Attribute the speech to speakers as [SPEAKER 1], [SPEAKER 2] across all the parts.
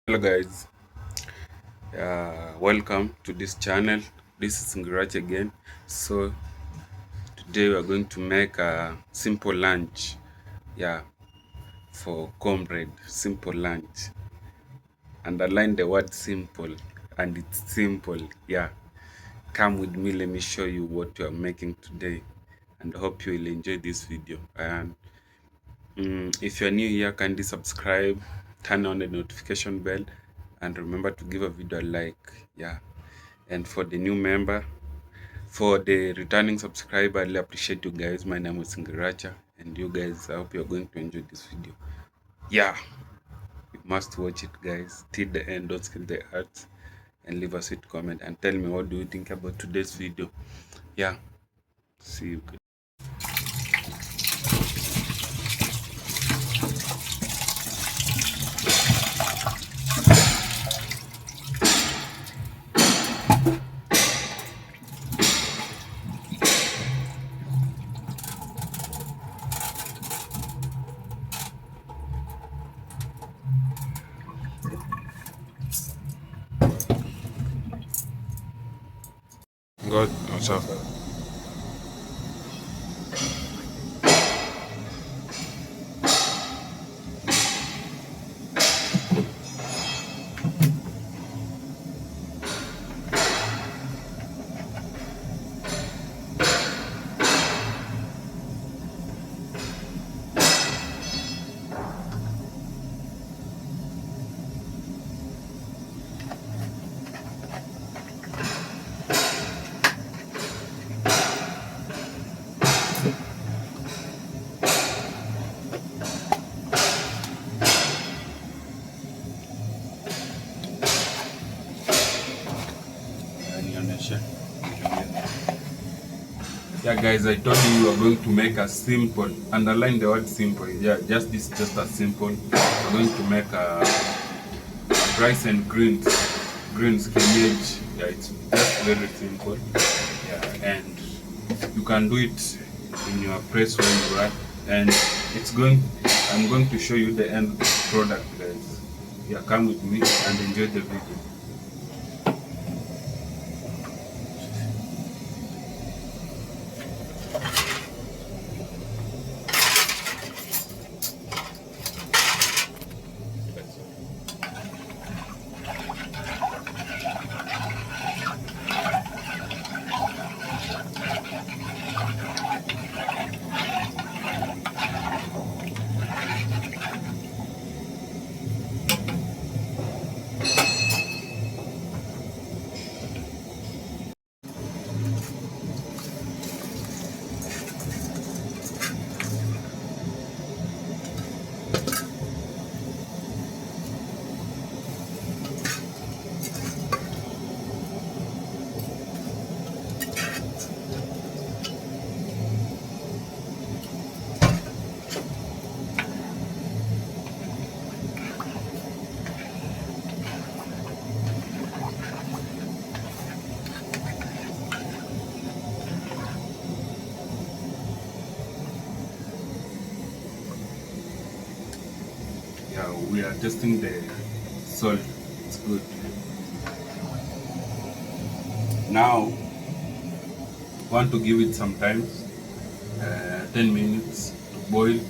[SPEAKER 1] Hello guys, welcome to this channel. This is Ngiracha again. So today we are going to make a simple lunch, for comrade. Simple lunch. Underline the word simple, and it's simple. Come with me, let me show you what we are making today, and hope you will enjoy this video. And if you're new here, kindly subscribe, turn on the notification bell, and remember to give a video a like. And for the new member, for the returning subscriber, I really appreciate you guys. My name is Ngiracha, and you guys, I hope you're going to enjoy this video. You must watch it, guys, till the end. Don't skip the ads, and leave a sweet comment and tell me what do you think about today's video. See you guys. God, what's up? Guys, I told you we are going to make a simple, underline the word simple. Just a simple. We're going to make a rice and greens spinach. It's just very simple. And you can do it in your press when you run, and I'm going to show you the end product, guys. Come with me and enjoy the video. We are testing the salt. It's good. Now, want to give it some time, 10 minutes to boil.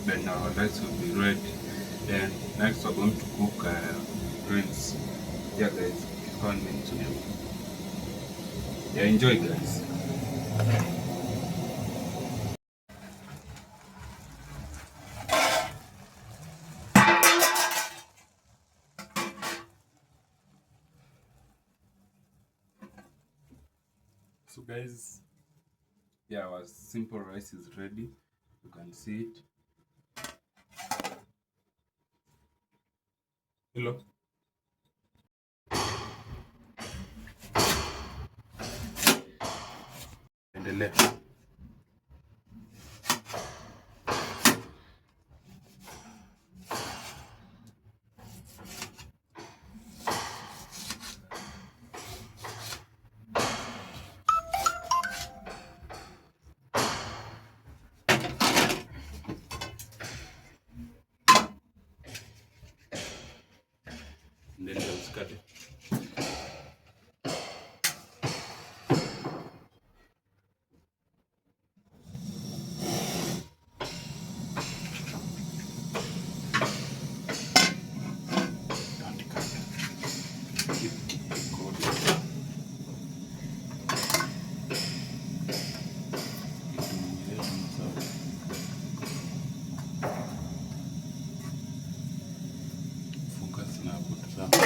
[SPEAKER 1] Then our rice will be ready. Then next we're going to cook greens. Guys, keep on into them. Enjoy, guys. So guys, yeah, our simple rice is ready. You can see it. Hello. Endelea. Endelea usikate. Don't cut. Keep going. Focus na hapo tazama.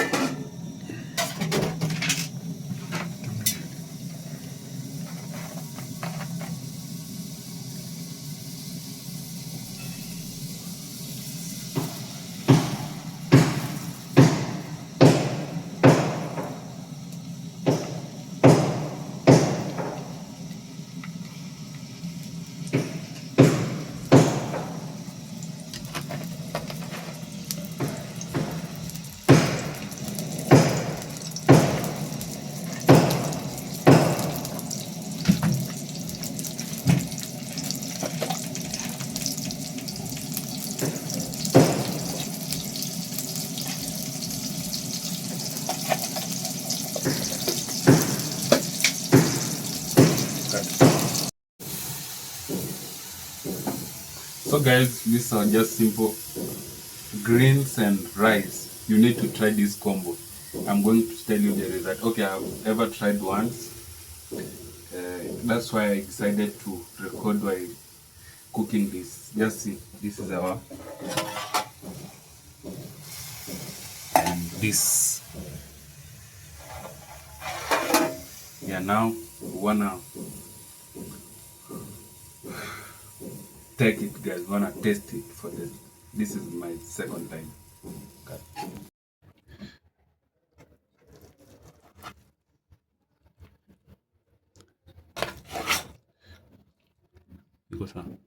[SPEAKER 1] So guys, these are just simple greens and rice. You need to try this combo. I'm going to tell you the result. Okay, I've ever tried once. That's why I decided to record while cooking this. Just see, this is our, and this. Yeah, now we wanna take it, guys. Wanna taste it for this. This is my second time. Okay. Iko sawa.